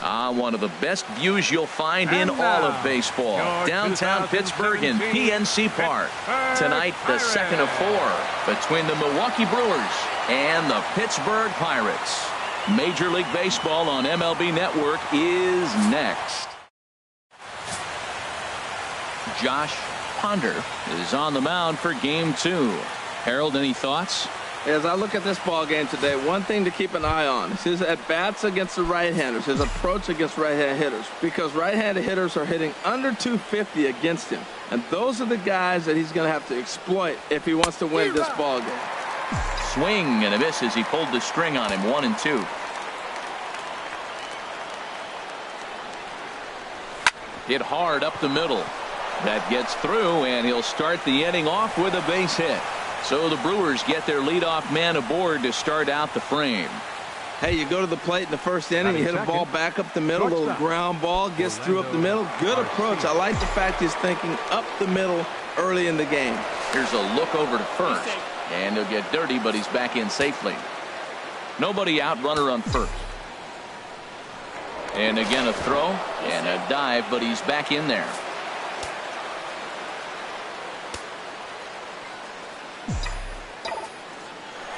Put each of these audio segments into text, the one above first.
One of the best views you'll find in all of baseball. Downtown Pittsburgh in PNC Park. Tonight, the second of 4 between the Milwaukee Brewers and the Pittsburgh Pirates. Major League Baseball on MLB Network is next. Josh Ponder is on the mound for game 2. Harold, any thoughts? As I look at this ball game today, one thing to keep an eye on is his at-bats against the right-handers, his approach against right-hand hitters, because right-handed hitters are hitting under 250 against him. And those are the guys that he's going to have to exploit if he wants to win this ball game. Swing and a miss as he pulled the string on him. 1-2. Hit hard up the middle. That gets through, and he'll start the inning off with a base hit. So the Brewers get their leadoff man aboard to start out the frame. Hey, you go to the plate in the first inning, you hit a ball back up the middle, little ground ball, gets through up the middle. Good approach. I like the fact he's thinking up the middle early in the game. Here's a look over to first, and he'll get dirty, but he's back in safely. Nobody out, runner on first. And again a throw and a dive, but he's back in there.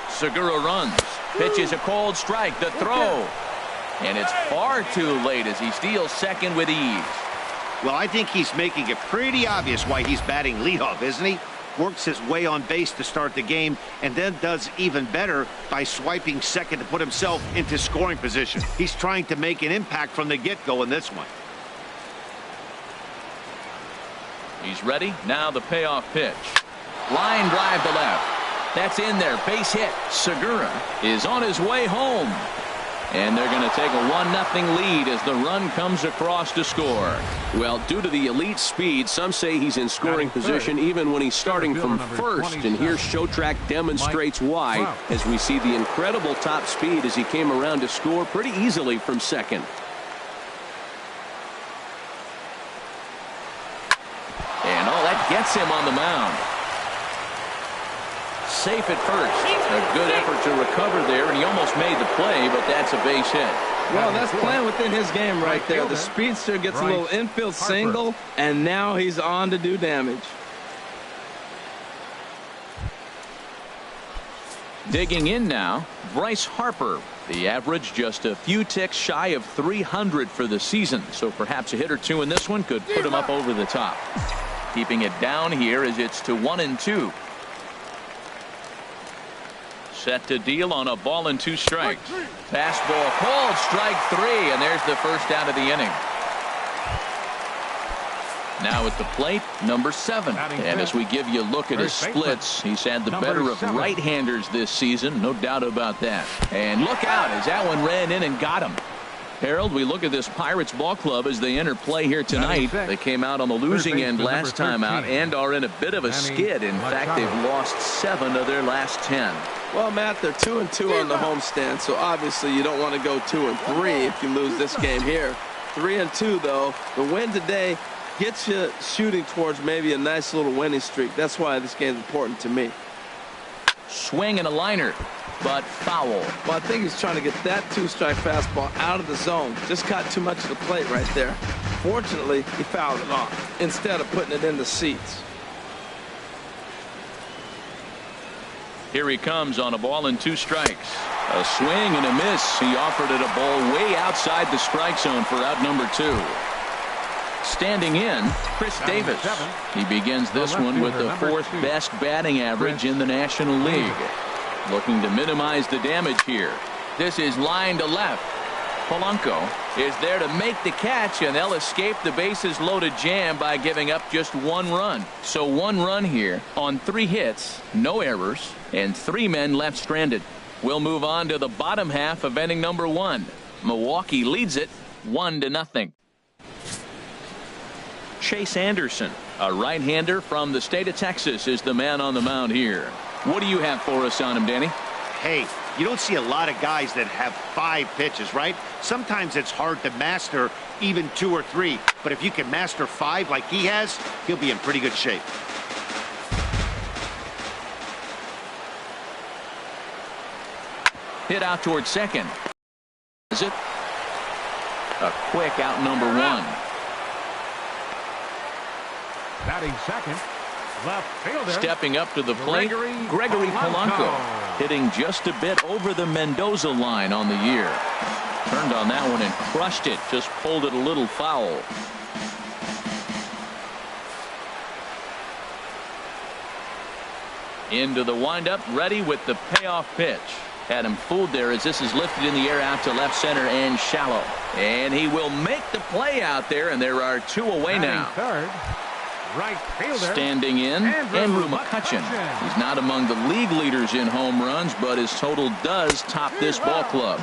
Segura runs. Pitch is a cold strike. The throw. And it's far too late as he steals second with ease. Well, I think he's making it pretty obvious why he's batting leadoff, isn't he? Works his way on base to start the game and then does even better by swiping second to put himself into scoring position. He's trying to make an impact from the get-go in this one. He's ready. Now the payoff pitch. Line drive to left. That's in there. Base hit. Segura is on his way home. And they're going to take a 1-0 lead as the run comes across to score. Well, due to the elite speed, some say he's in scoring position even when he's starting from first. And here Showtrack demonstrates why as we see the incredible top speed as he came around to score pretty easily from second. And that gets him on the mound. Safe at first. A good effort to recover there, and he almost made the play, but that's a base hit. Well, that's playing within his game right there. The speedster gets a little infield single, and now he's on to do damage. Digging in now, Bryce Harper. The average just a few ticks shy of 300 for the season, so perhaps a hit or two in this one could put him up over the top. Keeping it down here as it's to 1-2. Set to deal on a ball and 2 strikes. Fastball called, strike 3, and there's the first out of the inning. Now at the plate, number 7. And as we give you a look at his splits, he's had the better of right-handers this season, no doubt about that. And look out as that one ran in and got him. Harold, we look at this Pirates ball club as they enter play here tonight. They came out on the losing end last time out and are in a bit of a skid. In fact, they've lost 7 of their last 10. Well, Matt, they're 2-2 on the homestand, so obviously you don't want to go 2-3 if you lose this game here. 3-2, though. The win today gets you shooting towards maybe a nice little winning streak. That's why this game's important to me. Swing and a liner, but foul. Well, I think he's trying to get that 2-strike fastball out of the zone. Just got too much of the plate right there. Fortunately, he fouled it off instead of putting it in the seats. Here he comes on a ball and 2 strikes. A swing and a miss. He offered it a ball way outside the strike zone for out number 2. Standing in, Chris Davis. He begins this one with the 4th best batting average in the National League. Looking to minimize the damage here. This is line to left. Polanco is there to make the catch, and they'll escape the bases loaded jam by giving up just 1 run. So 1 run here on 3 hits, no errors, and 3 men left stranded. We'll move on to the bottom half of inning number 1. Milwaukee leads it 1-0. Chase Anderson, a right-hander from the state of Texas, is the man on the mound here. What do you have for us on him, Danny? Hey, you don't see a lot of guys that have 5 pitches, right? Sometimes it's hard to master even 2 or 3. But if you can master 5 like he has, he'll be in pretty good shape. Hit out towards second. Is it? A quick out number one. Batting second, left fielder. Stepping up to the plate, Gregory Polanco. Hitting just a bit over the Mendoza line on the year. Turned on that one and crushed it. Just pulled it a little foul. Into the windup, ready with the payoff pitch. Had him fooled there as this is lifted in the air out to left center and shallow. And he will make the play out there, and there are two away now. Third, right fielder. Standing in, Andrew McCutchen. He's not among the league leaders in home runs, but his total does top this ball club.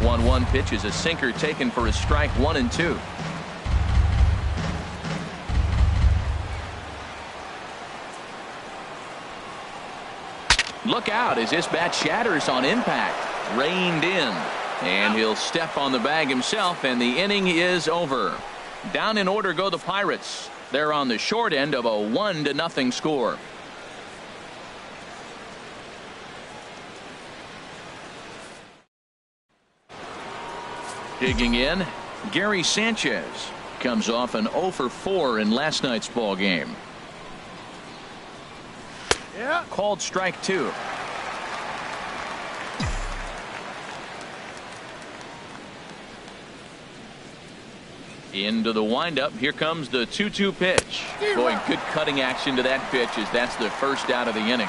1-1 pitch is a sinker taken for a strike, 1-2. Look out as this bat shatters on impact. Reined in. And he'll step on the bag himself, and the inning is over. Down in order go the Pirates. They're on the short end of a 1-0 score. Digging in, Gary Sanchez comes off an 0 for 4 in last night's ball game. Yeah. Called strike 2. Into the windup. Here comes the 2-2 pitch. Boy, good cutting action to that pitch as that's the first out of the inning.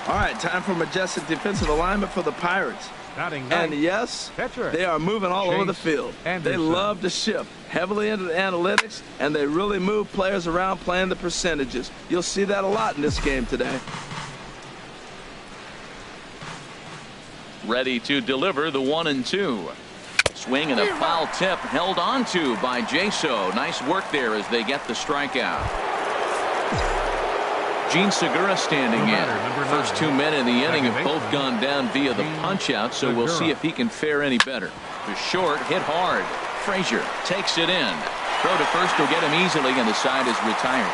All right, time for majestic defensive alignment for the Pirates. And yes, they are moving all over the field. They love to shift heavily into the analytics, and they really move players around playing the percentages. You'll see that a lot in this game today. Ready to deliver the 1-2. Swing and a foul tip held on to by Jaso. Nice work there as they get the strikeout. Gene Segura standing in. First 2 men in the inning have both gone down via the punch-out, so we'll see if he can fare any better. The short hit hard. Frazier takes it in. Throw to first will get him easily, and the side is retired.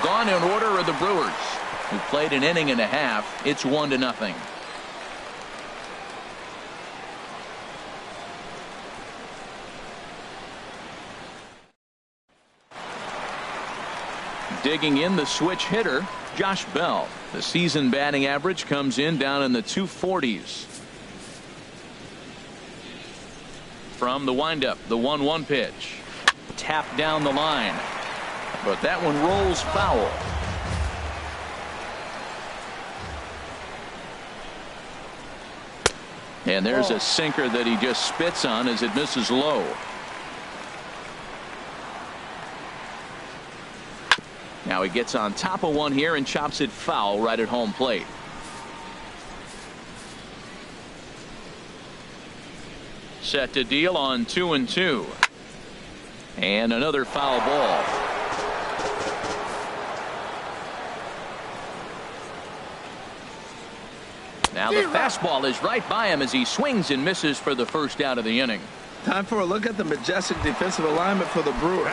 Gone in order are the Brewers, who played an inning and a half. It's 1-0. Digging in, the switch hitter, Josh Bell. The season batting average comes in down in the 240s. From the windup, the 1-1 pitch. Tapped down the line. But that one rolls foul. And there's a sinker that he just spits on as it misses low. Now he gets on top of one here and chops it foul right at home plate. Set to deal on 2-2. And another foul ball. Now the fastball is right by him as he swings and misses for the first out of the inning. Time for a look at the majestic defensive alignment for the Brewers.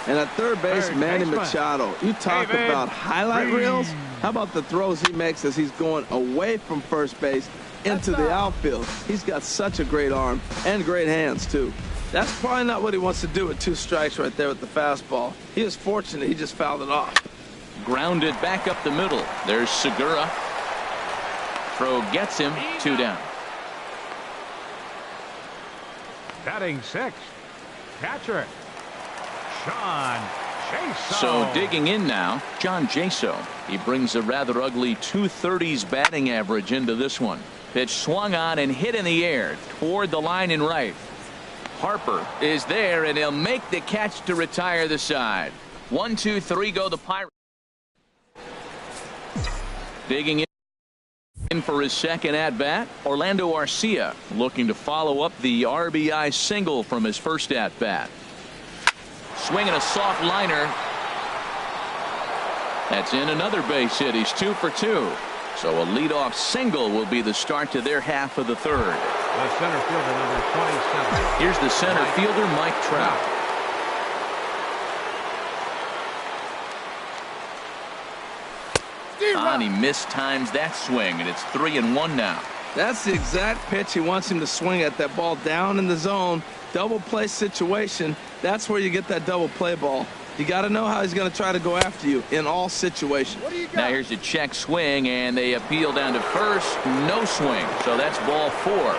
And at third base, Manny Machado. You talk about highlight reels. How about the throws he makes as he's going away from first base into the outfield? He's got such a great arm and great hands, too. That's probably not what he wants to do with 2 strikes right there with the fastball. He is fortunate he just fouled it off. Grounded back up the middle. There's Segura. Throw gets him. 2 down. Batting 6th, catcher, John Jaso. So digging in now, John Jaso. He brings a rather ugly 230s batting average into this one. Pitch swung on and hit in the air toward the line in right. Harper is there, and he'll make the catch to retire the side. 1, 2, 3 go the Pirates. Digging in for his second at-bat, Orlando Arcia looking to follow up the RBI single from his first at-bat. Swinging a soft liner. That's in another base hit. He's 2 for 2. So a leadoff single will be the start to their half of the third. The center fielder, number 27. Here's the center fielder, Mike Trout. And he mistimes that swing, and it's 3-1 now. That's the exact pitch he wants him to swing at, that ball down in the zone. Double play situation. That's where you get that double play ball. You got to know how he's going to try to go after you in all situations. Now here's a check swing, and they appeal down to first. No swing. So that's ball 4. Now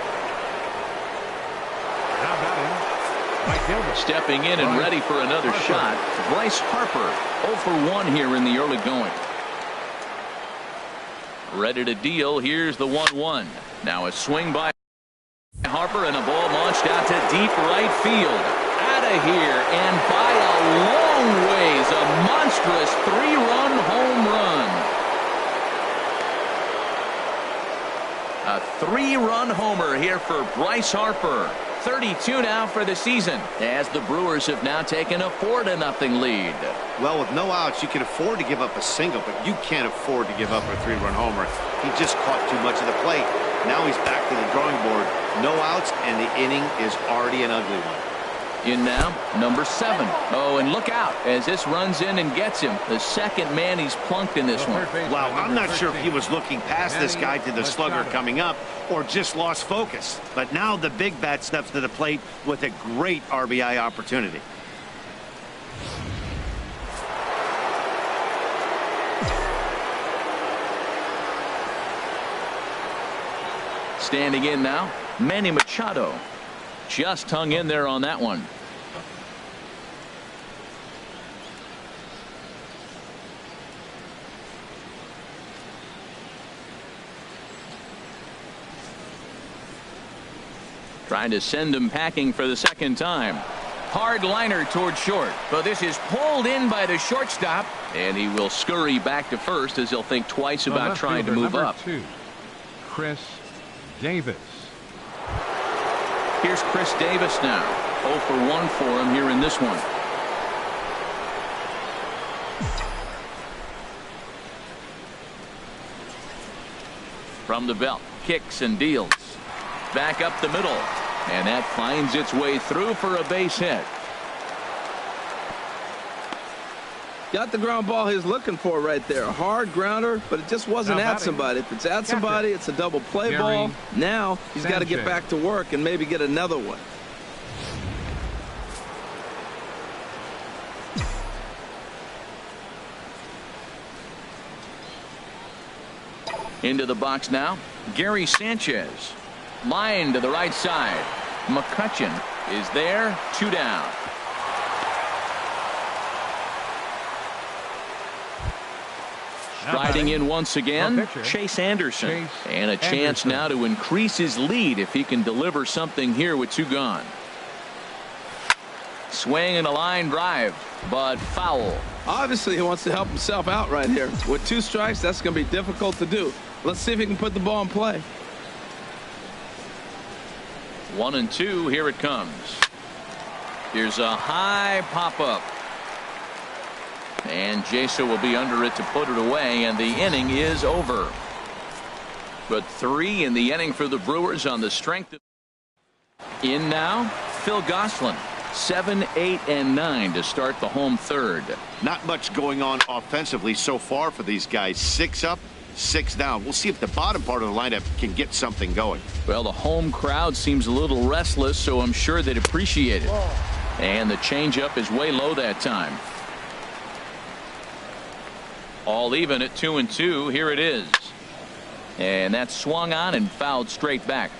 batting, right fielder. Stepping in and ready for another shot, Bryce Harper. 0 for 1 here in the early going. Ready to deal. Here's the 1-1. Now a swing by Harper and a ball launched out to deep right field. Out of here and by a long ways. A monstrous 3-run home run. A 3-run homer here for Bryce Harper. 32 now for the season, as the Brewers have now taken a 4-0 lead. Well, with no outs, you can afford to give up a single, but you can't afford to give up a 3-run homer. He just caught too much of the plate. Now he's back to the drawing board. No outs, and the inning is already an ugly one. In now, number 7. Oh, and look out as this runs in and gets him. The second man he's plunked in this one. Wow, I'm not sure if he was looking past this guy to the slugger coming up or just lost focus. But now the big bat steps to the plate with a great RBI opportunity. Standing in now, Manny Machado. Just hung in there on that one. Trying to send him packing for the second time. Hard liner toward short, but this is pulled in by the shortstop, and he will scurry back to first as he'll think twice about trying to move up. 2, Chris Davis. Here's Chris Davis now. 0 for 1 for him here in this one. From the belt, kicks and deals. Back up the middle, and that finds its way through for a base hit. Got the ground ball he's looking for right there. A hard grounder, but it just wasn't at somebody. If it's at somebody, it's a double play ball. Now he's got to get back to work and maybe get another one. Into the box now, Gary Sanchez. Line to the right side. McCutchen is there. 2 down. Striding in once again, Chase Anderson. And a chance now to increase his lead if he can deliver something here with 2 gone. Swing and a line drive, but foul. Obviously, he wants to help himself out right here. With 2 strikes, that's going to be difficult to do. Let's see if he can put the ball in play. 1-2, here it comes. Here's a high pop-up. And Jaso will be under it to put it away, and the inning is over. But 3 in the inning for the Brewers on the strength of. In now, Phil Gosselin. 7, 8, and 9 to start the home third. Not much going on offensively so far for these guys. 6 up, 6 down. We'll see if the bottom part of the lineup can get something going. Well, the home crowd seems a little restless, so I'm sure they'd appreciate it. And the changeup is way low that time. All even at 2-2. Here it is. And that's swung on and fouled straight back.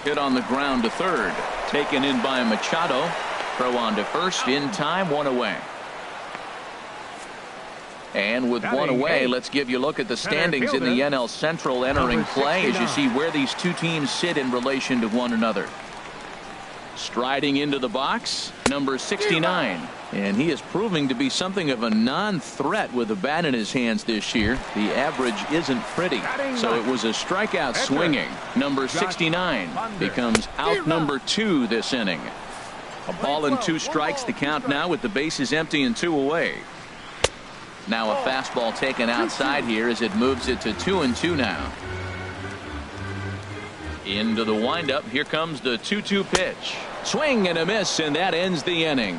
Hit on the ground to third. Taken in by Machado. Throw on to first in time. 1 away. And with 1 away, let's give you a look at the standings in the NL Central entering play as you see where these 2 teams sit in relation to one another. Striding into the box, number 69. And he is proving to be something of a non-threat with a bat in his hands this year. The average isn't pretty. So it was a strikeout swinging. Number 69 becomes out number 2 this inning. A ball and 2 strikes the count now with the bases empty and 2 away. Now a fastball taken outside here as it moves it to 2-2 now. Into the windup. Here comes the 2-2 pitch. Swing and a miss, and that ends the inning.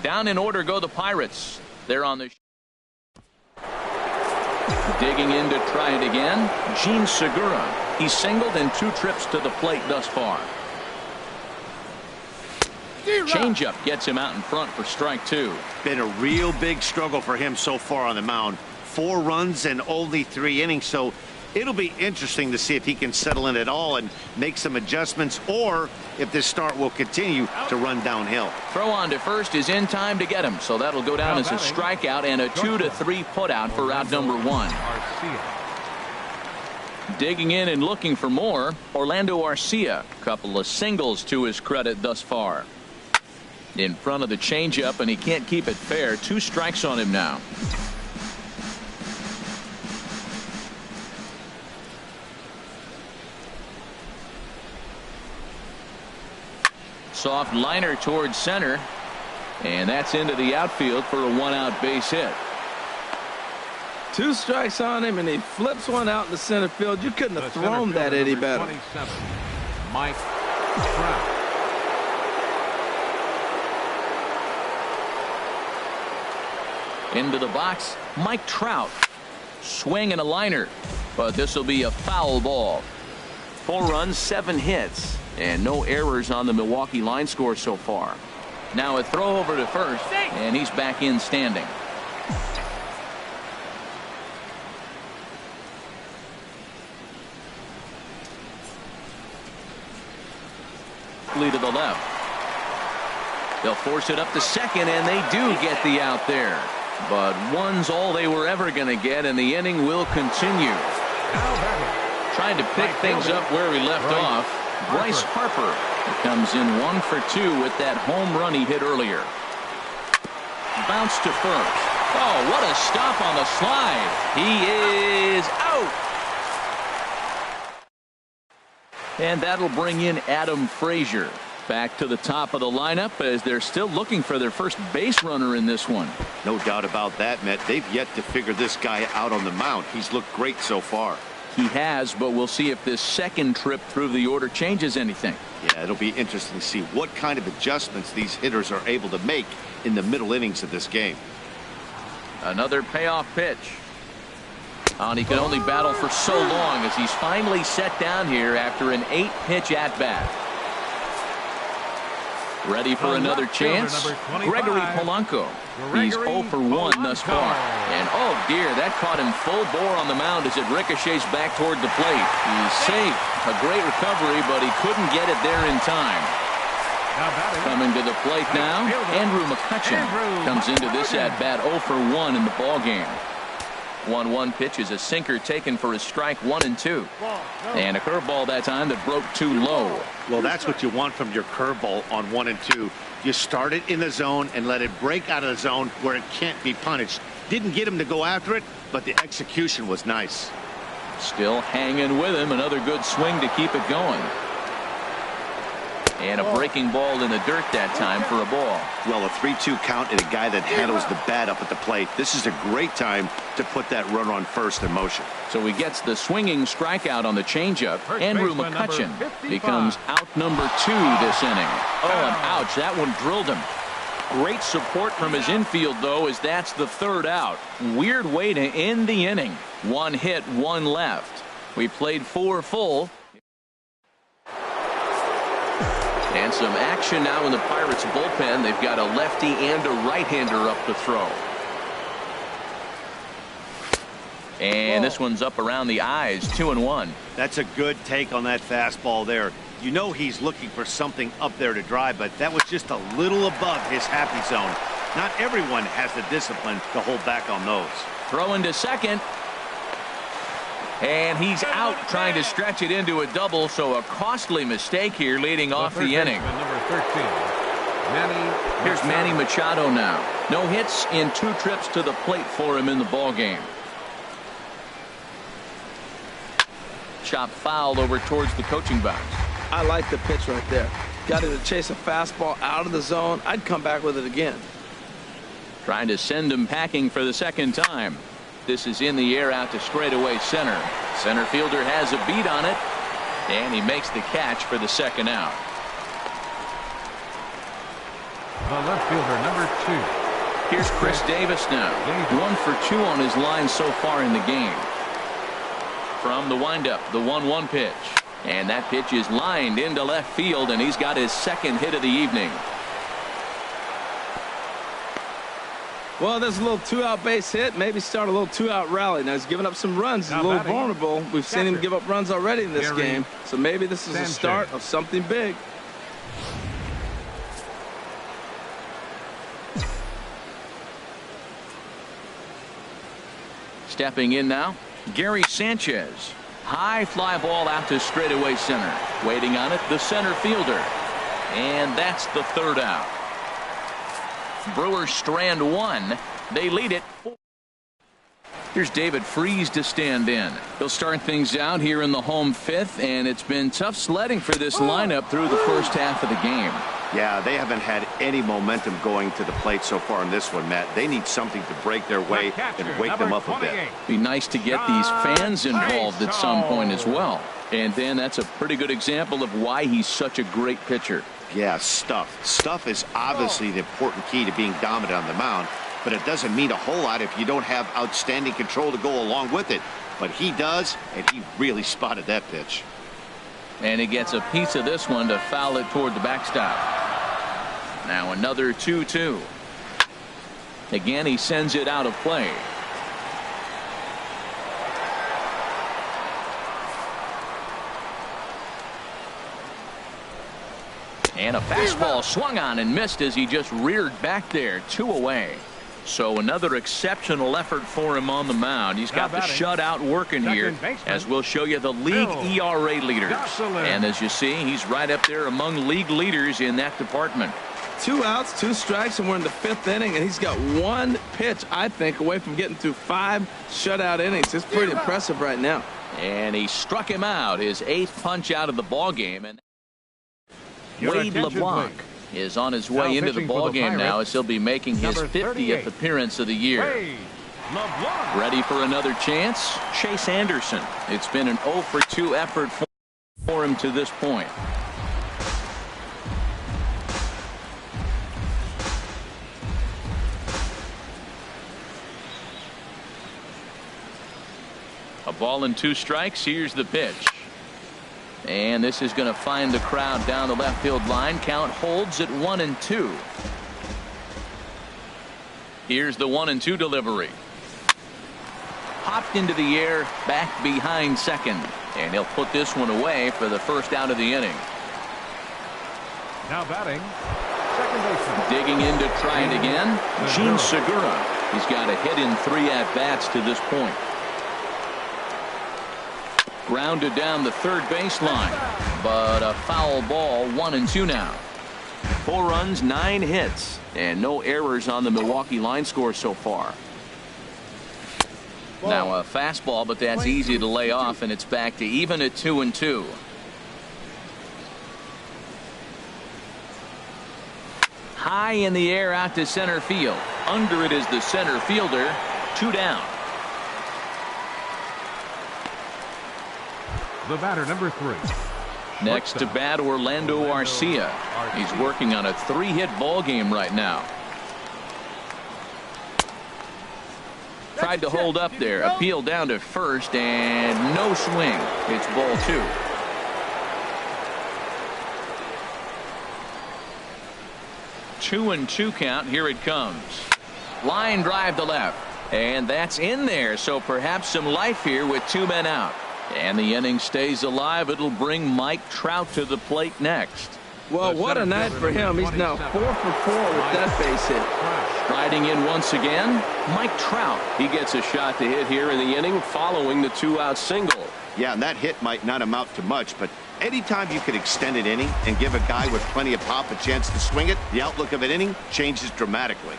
Down in order go the Pirates. They're on the Digging in to try it again, Gene Segura. He's singled in 2 trips to the plate thus far. Changeup gets him out in front for strike 2. Been a real big struggle for him so far on the mound. 4 runs and only 3 innings, so it'll be interesting to see if he can settle in at all and make some adjustments, or if this start will continue to run downhill. Throw on to first is in time to get him, so that'll go down as a strikeout and a 2-3 putout for out number 1. Digging in and looking for more, Orlando Arcia. Couple of singles to his credit thus far. In front of the changeup, and he can't keep it fair. 2 strikes on him now. Soft liner towards center, and that's into the outfield for a 1-out base hit. 2 strikes on him, and he flips one out in the center field. You couldn't have thrown that any better. 27, Mike Trout. Into the box, Mike Trout. Swing and a liner, but this will be a foul ball. 4 runs, 7 hits, and no errors on the Milwaukee line score so far. Now a throw over to first, and he's back in standing. To the left. They'll force it up to second, and they do get the out there. But 1's all they were ever going to get, and the inning will continue. Trying to pick things up where he left off, Bryce Harper comes in 1 for 2 with that home run he hit earlier. Bounce to first. Oh, what a stop on the slide. He is out. And that'll bring in Adam Frazier back to the top of the lineup as they're still looking for their first base runner in this one. No doubt about that, Matt. They've yet to figure this guy out on the mound. He's looked great so far. He has, but we'll see if this second trip through the order changes anything. Yeah, it'll be interesting to see what kind of adjustments these hitters are able to make in the middle innings of this game. Another payoff pitch. And he can only battle for so long as he's finally set down here after an 8-pitch at-bat. Ready for another chance? Gregory Polanco. He's 0 for 1 thus far. And oh dear, that caught him full bore on the mound as it ricochets back toward the plate. He's safe. A great recovery, but he couldn't get it there in time. Coming to the plate now, Andrew McCutchen comes into this at-bat 0 for 1 in the ballgame. 1-1 pitch is a sinker taken for a strike 1 and 2. And a curveball that time that broke too low. Well, that's what you want from your curveball on 1 and 2. You start it in the zone and let it break out of the zone where it can't be punished. Didn't get him to go after it, but the execution was nice. Still hanging with him. Another good swing to keep it going. And a breaking ball in the dirt that time for a ball. Well, a 3-2 count and a guy that handles the bat up at the plate. This is a great time to put that runner on first in motion. So he gets the swinging strikeout on the changeup. Andrew McCutchen becomes out number 2 this inning. Oh, and ouch, that one drilled him. Great support from his infield, though, as that's the 3rd out. Weird way to end the inning. 1 hit, 1 left. We played 4 full. And some action now in the Pirates bullpen. They've got a lefty and a right-hander up to throw. And this one's up around the eyes, 2-1. That's a good take on that fastball there. You know he's looking for something up there to drive, but that was just a little above his happy zone. Not everyone has the discipline to hold back on those. Throwing to second. And he's out trying to stretch it into a double, so a costly mistake here leading off the inning. Number 13, Here's Manny Machado now. No hits in 2 trips to the plate for him in the ballgame. Chop foul over towards the coaching box. I like the pitch right there. Got him to chase a fastball out of the zone. I'd come back with it again. Trying to send him packing for the second time. This is in the air out to straightaway center. Center fielder has a beat on it, and he makes the catch for the 2nd out. the left fielder, number 2. Here's Chris Davis now. 1 for 2 on his line so far in the game. From the windup, the 1-1 pitch. And that pitch is lined into left field, and he's got his second hit of the evening. Well, there's a little 2-out base hit. Maybe start a little 2-out rally. Now, he's giving up some runs. He's a little vulnerable. We've seen him give up runs already in this game. So maybe this is a start of something big. Stepping in now, Gary Sanchez. High fly ball out to straightaway center. Waiting on it, the center fielder. And that's the third out. Brewers strand 1. They lead it 4. Here's David Freese to stand in. He'll start things out here in the home 5th, and it's been tough sledding for this lineup through the first half of the game. Yeah, they haven't had any momentum going to the plate so far in this one, Matt. They need something to break their way and wake them up a bit. Be nice to get these fans involved at some point as well. And then that's a pretty good example of why he's such a great pitcher. Yeah, stuff. Stuff is obviously the important key to being dominant on the mound, but it doesn't mean a whole lot if you don't have outstanding control to go along with it. But he does, and he really spotted that pitch. And he gets a piece of this one to foul it toward the backstop. Now another 2-2. Again, he sends it out of play. And a fastball swung on and missed as he just reared back there. 2 away. So another exceptional effort for him on the mound. He's got the shutout working here, as we'll show you the league ERA leaders. And as you see, he's right up there among league leaders in that department. 2 outs, 2 strikes, and we're in the 5th inning, and he's got 1 pitch, I think, away from getting through 5 shutout innings. It's pretty impressive right now. And he struck him out, his 8th punch out of the ball game. And Wade LeBlanc is on his way into the ball game now, as he'll be making his 50th appearance of the year. Ready for another chance? Chase Anderson. It's been an 0 for 2 effort for him to this point. A ball and 2 strikes. Here's the pitch. And this is going to find the crowd down the left field line. Count holds at 1-2. Here's the 1-2 delivery. Hopped into the air, back behind second. And he'll put this one away for the first out of the inning. Now batting, second baseman. Digging in to try it again, Gene Segura. He's got a hit in 3 at-bats to this point. Grounded down the third baseline, but a foul ball. 1-2 now. 4 runs, 9 hits, and no errors on the Milwaukee line score so far. Now a fastball, but that's easy to lay off, and it's back to even at 2-2. High in the air out to center field. Under it is the center fielder. 2 down. The batter, number 3. Next to bat, Orlando Arcia. He's working on a 3-hit ball game right now. Tried to hold up there. Appeal down to first, and no swing. It's ball 2. 2-2 count. Here it comes. Line drive to left. And that's in there. So perhaps some life here with 2 men out. And the inning stays alive. It'll bring Mike Trout to the plate next. Well, what a night for him. He's now 4 for 4 with that base hit. Striding in once again, Mike Trout. He gets a shot to hit here in the inning following the 2-out single. Yeah, and that hit might not amount to much, but anytime you can extend an inning and give a guy with plenty of pop a chance to swing it, the outlook of an inning changes dramatically.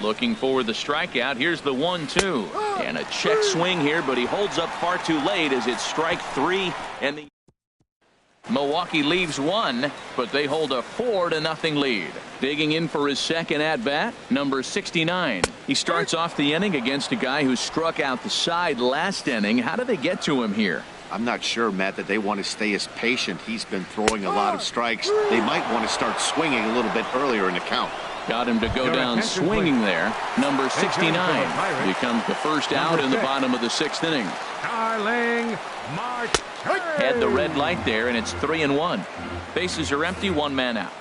Looking for the strikeout. Here's the 1-2. And a check swing here, but he holds up far too late as it's strike 3. And the Milwaukee leaves 1, but they hold a 4-0 lead. Digging in for his second at-bat, number 69. He starts off the inning against a guy who struck out the side last inning. How do they get to him here? I'm not sure, Matt, that they want to stay as patient. He's been throwing a lot of strikes. They might want to start swinging a little bit earlier in the count. Got him to go down swinging there. Number 69 becomes the first out in the bottom of the 6th inning. Had the red light there, and it's 3-1. Bases are empty, 1 man out.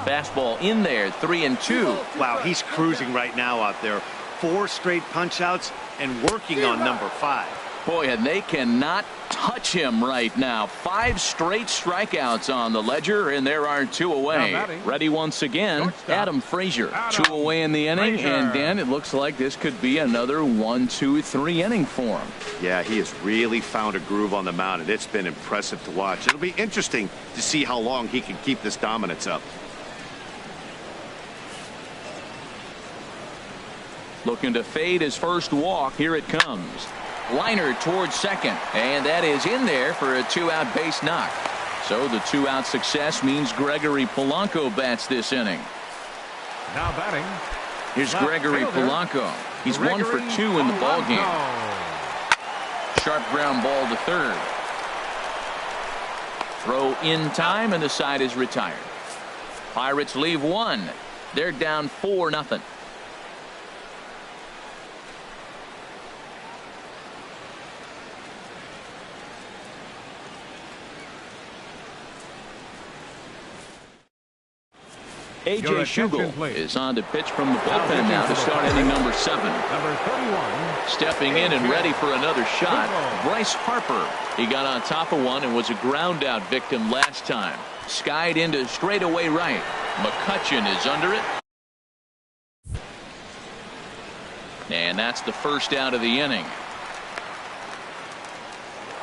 Fastball in there, 3-2. Wow, he's cruising right now out there. 4 straight punch outs and working on number 5. Boy, and they cannot touch him right now. 5 straight strikeouts on the ledger, and there are 2 away. Ready once again, Adam Frazier. 2 away in the inning, and Dan, it looks like this could be another 1, 2, 3 inning for him. Yeah, he has really found a groove on the mound, and it's been impressive to watch. It'll be interesting to see how long he can keep this dominance up. Looking to fade his first walk. Here it comes. Liner towards second, and that is in there for a 2-out base knock. So the 2-out success means Gregory Polanco bats this inning. Now batting. Here's Gregory Polanco. He's 1 for 2 in the ball game. Sharp ground ball to third. Throw in time, and the side is retired. Pirates leave 1. They're down 4-0. A.J. Schugel is on to pitch from the bullpen now to start inning number 7. Number 31. Stepping in and ready for another shot, Bryce Harper. He got on top of one and was a ground-out victim last time. Skied into straightaway right. McCutchen is under it. And that's the first out of the inning.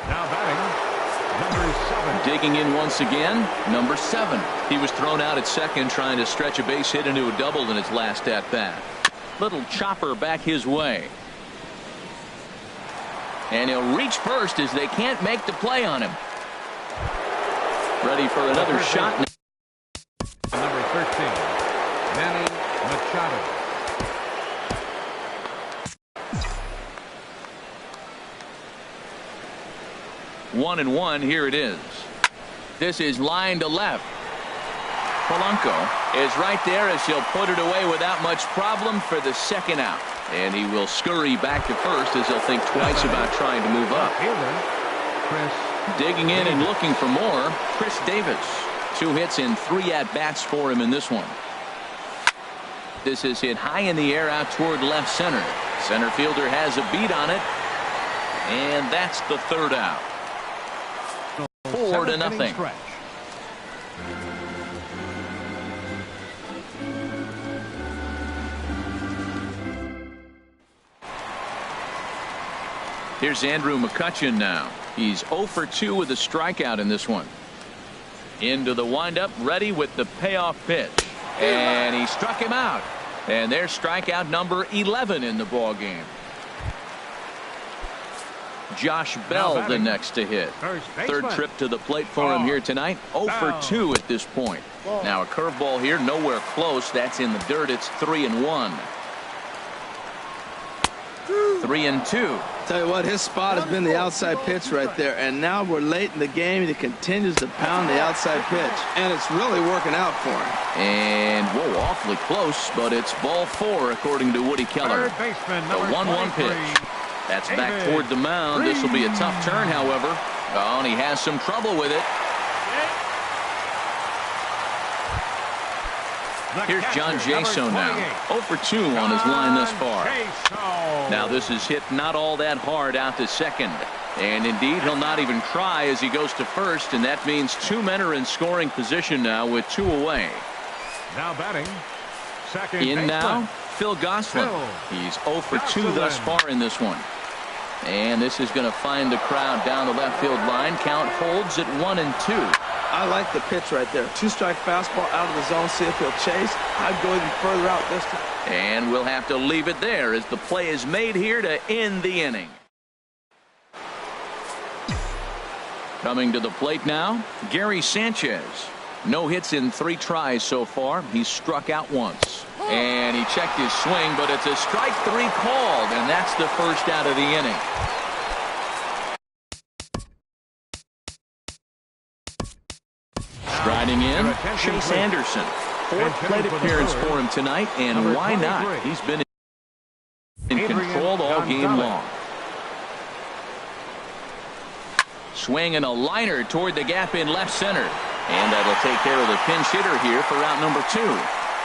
Now batting. Number 7. Digging in once again, number 7. He was thrown out at second trying to stretch a base hit into a double in his last at bat. Little chopper back his way. And he'll reach first as they can't make the play on him. Ready for another shot. Number 13. Manny Machado. 1-1. Here it is. This is line to left. Polanco is right there as he'll put it away without much problem for the 2nd out. And he will scurry back to first as he'll think twice about trying to move up. Digging in and looking for more, Chris Davis. 2 hits and 3 at-bats for him in this one. This is hit high in the air out toward left center. Center fielder has a beat on it. And that's the 3rd out. 4-0. Here's Andrew McCutchen now. He's 0 for 2 with a strikeout in this one. Into the windup, ready with the payoff pitch. And he struck him out. And there's strikeout number 11 in the ball game. Josh Bell the next to hit. 3rd trip to the plate for him here tonight. 0 for 2 at this point. Now a curveball here, nowhere close. That's in the dirt. It's 3-1. 3-2. Tell you what, his spot has been the outside pitch right there, and now we're late in the game. He continues to pound the outside pitch, and it's really working out for him. And whoa, awfully close, but it's ball 4 according to Woody Keller. The 1-1 pitch. That's back toward the mound. This will be a tough turn, however. Oh, and he has some trouble with it. Here's John Jaso now. 0 for 2 on his line thus far. Now this is hit not all that hard out to second. And indeed, he'll not even try as he goes to first. And that means 2 men are in scoring position now with 2 away. Now batting. Second in baseman. now, Phil Gosselin. He's 0 for 2 thus far in this one. And this is going to find the crowd down the left field line. Count holds at 1-2. I like the pitch right there. 2-strike fastball out of the zone. See if he'll chase. I'd go even further out this time. And we'll have to leave it there as the play is made here to end the inning. Coming to the plate now, Gary Sanchez. No hits in 3 tries so far. He's struck out once. And he checked his swing, but it's a strike 3 called, and that's the first out of the inning. Striding in, Chase Anderson. Fourth plate appearance for him tonight, and why not? He's been in control all game long. Swinging a liner toward the gap in left center. And that'll take care of the pinch hitter here for out number 2.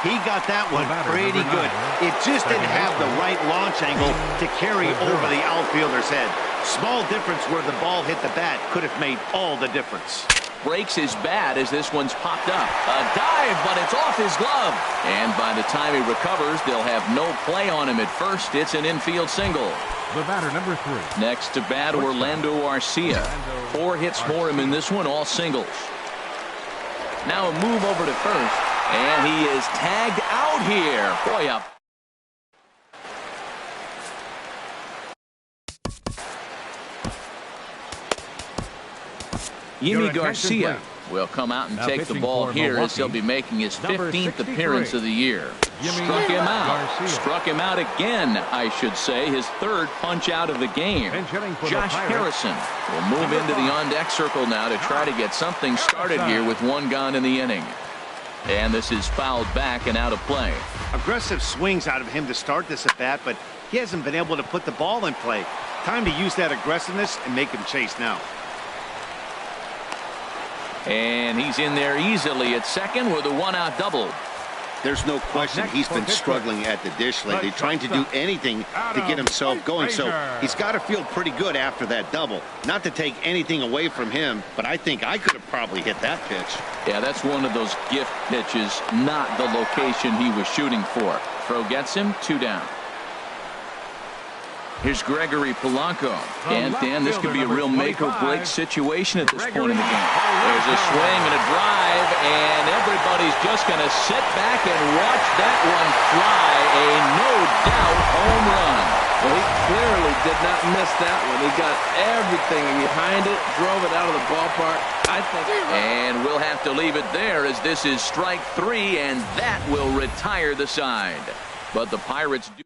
He got that one pretty good. It just didn't have the right launch angle to carry over the outfielder's head. Small difference where the ball hit the bat could have made all the difference. Breaks his bat as this one's popped up. A dive, but it's off his glove. And by the time he recovers, they'll have no play on him at first. It's an infield single. The batter, number 3. Next to bat, Orlando Arcia. 4 hits for him in this one, all singles. Now a move over to first. And he is tagged out here. Boy, up. Yimi Garcia will come out and take the ball here as he'll be making his 15th appearance of the year. Struck him out. Struck him out again, I should say. His 3rd punch out of the game. Josh Harrison will move into the on-deck circle now to try to get something started here with 1 gone in the inning. And this is fouled back and out of play. Aggressive swings out of him to start this at bat, but he hasn't been able to put the ball in play. Time to use that aggressiveness and make him chase now. And he's in there easily at second with a 1-out double. There's no question he's been struggling at the dish lately, trying to do anything to get himself going. So he's got to feel pretty good after that double. Not to take anything away from him, but I think I could have probably hit that pitch. Yeah, that's one of those gift pitches, not the location he was shooting for. Throw gets him, 2 down. Here's Gregory Polanco. And, Dan, this could be a real make-or-break situation at this point in the game. There's a swing and a drive, and everybody's just going to sit back and watch that one fly. A no-doubt home run. Well, he clearly did not miss that one. He got everything behind it, drove it out of the ballpark. I think. And we'll have to leave it there as this is strike 3, and that will retire the side. But the Pirates do.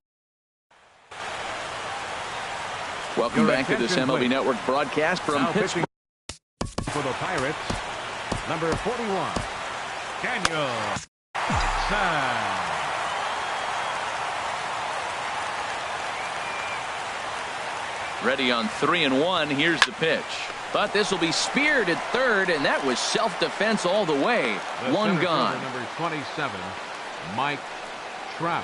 Welcome back to this MLB Network broadcast from Pittsburgh. For the Pirates, number 41, Daniel San. Ready on 3-1. Here's the pitch. But this will be speared at third, and that was self-defense all the way. 1 gone. Number 27, Mike Trout.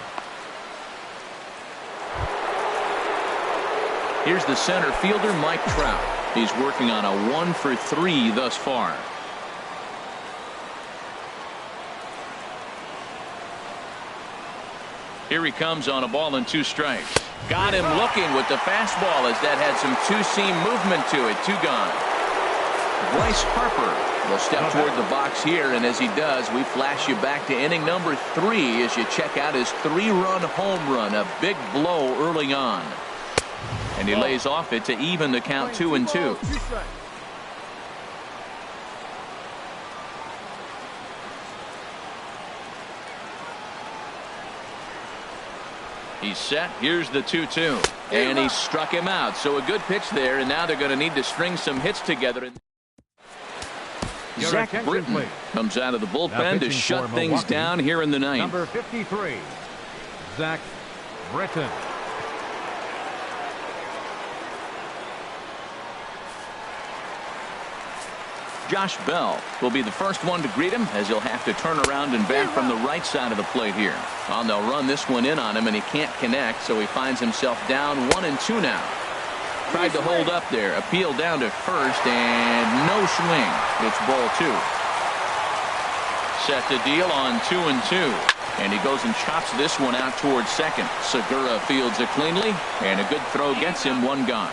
Here's the center fielder, Mike Trout. He's working on a 1 for 3 thus far. Here he comes on a ball and 2 strikes. Got him looking with the fastball as that had some 2-seam movement to it. 2 gone. Bryce Harper will step toward the box here, and as he does, we flash you back to inning number 3 as you check out his 3-run home run. A big blow early on. And he lays off it to even the count 2-2. He's set. Here's the 2-2. And he struck him out. So a good pitch there, and now they're going to need to string some hits together. Zach Britton comes out of the bullpen to shut things down here in the 9th. Number 53, Zach Britton. Josh Bell will be the first one to greet him as he'll have to turn around and bat from the right side of the plate here. And they'll run this one in on him, and he can't connect, so he finds himself down 1-2 now. Tried to hold up there, appeal down to first, and no swing. It's ball 2. Set to deal on 2-2. And he goes and chops this one out towards second. Segura fields it cleanly, and a good throw gets him 1 gone.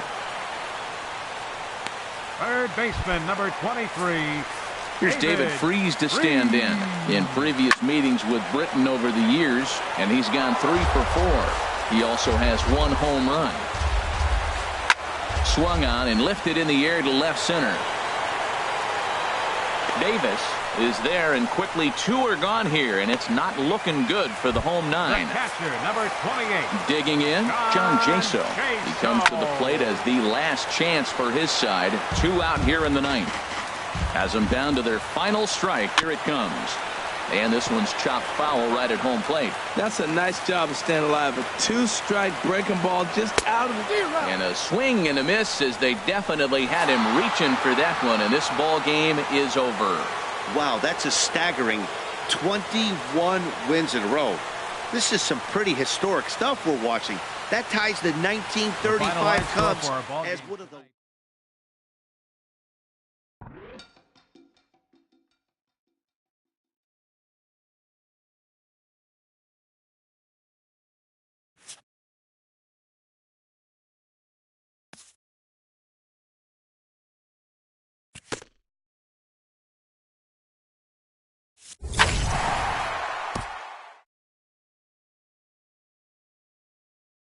Third baseman, number 23. Here's David Freese to stand in previous meetings with Britton over the years, and he's gone 3 for 4. He also has 1 home run. Swung on and lifted in the air to left center. Davis is there, and quickly 2 are gone here, and it's not looking good for the home 9. The catcher, number 28. Digging in, John Jaso. He comes to the plate as the last chance for his side. 2 out here in the 9th. Has them down to their final strike. Here it comes. And this one's chopped foul right at home plate. That's a nice job of staying alive. A 2-strike breaking ball just out of the game. And a swing and a miss, as they definitely had him reaching for that one. And this ball game is over. Wow, that's a staggering 21 wins in a row. This is some pretty historic stuff we're watching. That ties the 1935 Cubs as one of the...